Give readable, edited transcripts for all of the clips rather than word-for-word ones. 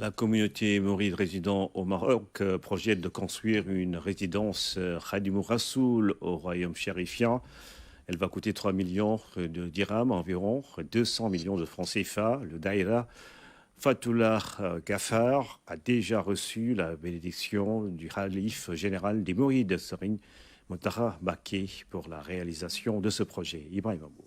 La communauté mouride résidant au Maroc projette de construire une résidence Khadimou Rassoul au royaume chérifien. Elle va coûter 3 millions de dirhams, environ 200 millions de francs CFA. Le Daïra Fatullah Ghaffar a déjà reçu la bénédiction du Khalif général des Mourides, Serigne Mountakha Mbacké, pour la réalisation de ce projet. Ibrahim Abou.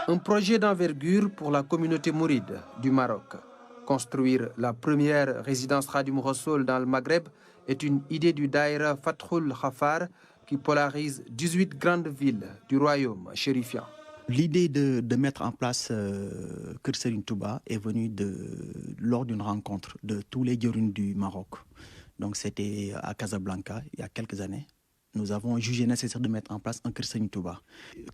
Un projet d'envergure pour la communauté mouride du Maroc. Construire la première résidence Khadimou Rassoul dans le Maghreb est une idée du Daïra Fathul Ghaffar qui polarise 18 grandes villes du royaume chérifien. L'idée de mettre en place Kër Serigne Touba est venue lors d'une rencontre de tous les djirins du Maroc. Donc c'était à Casablanca il y a quelques années. Nous avons jugé nécessaire de mettre en place un Kër Serigne Touba.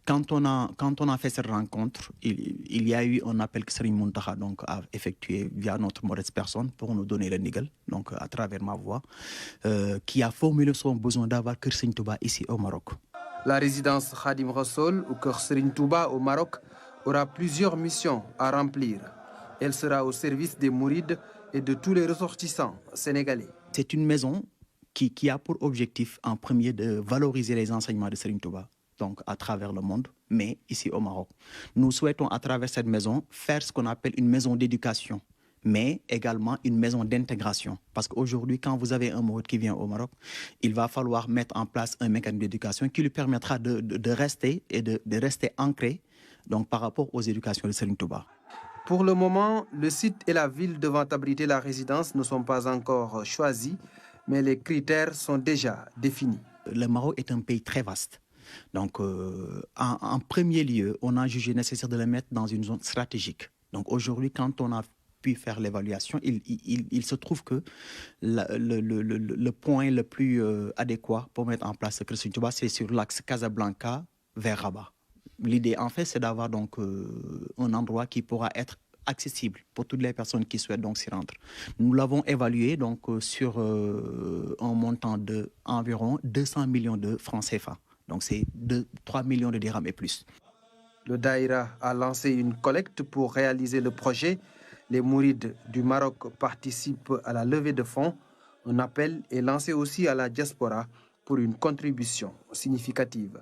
Quand on a fait cette rencontre, il y a eu un appel que Serigne Mountakha donc a effectué via notre modeste personne pour nous donner le nigal, donc à travers ma voix, qui a formulé son besoin d'avoir Kër Serigne Touba ici au Maroc. La résidence Khadim Rassoul ou Kër Serigne Touba au Maroc aura plusieurs missions à remplir. Elle sera au service des mourides et de tous les ressortissants sénégalais. C'est une maison qui a pour objectif en premier de valoriser les enseignements de Serigne Touba, donc à travers le monde, mais ici au Maroc. Nous souhaitons à travers cette maison faire ce qu'on appelle une maison d'éducation, mais également une maison d'intégration. Parce qu'aujourd'hui, quand vous avez un mouride qui vient au Maroc, il va falloir mettre en place un mécanisme d'éducation qui lui permettra de rester et de rester ancré donc, par rapport aux éducations de Serigne Touba. Pour le moment, le site et la ville devant abriter la résidence ne sont pas encore choisis, mais les critères sont déjà définis. Le Maroc est un pays très vaste. Donc, en premier lieu, on a jugé nécessaire de le mettre dans une zone stratégique. Donc, aujourd'hui, quand on a pu faire l'évaluation, il se trouve que le point le plus adéquat pour mettre en place ce Kër Serigne Touba, c'est sur l'axe Casablanca vers Rabat. L'idée, en fait, c'est d'avoir donc un endroit qui pourra être accessible pour toutes les personnes qui souhaitent donc s'y rendre. Nous l'avons évalué donc sur un montant de environ 200 millions de francs CFA. Donc c'est 3 millions de dirhams et plus. Le Daïra a lancé une collecte pour réaliser le projet. Les mourides du Maroc participent à la levée de fonds. Un appel est lancé aussi à la diaspora pour une contribution significative.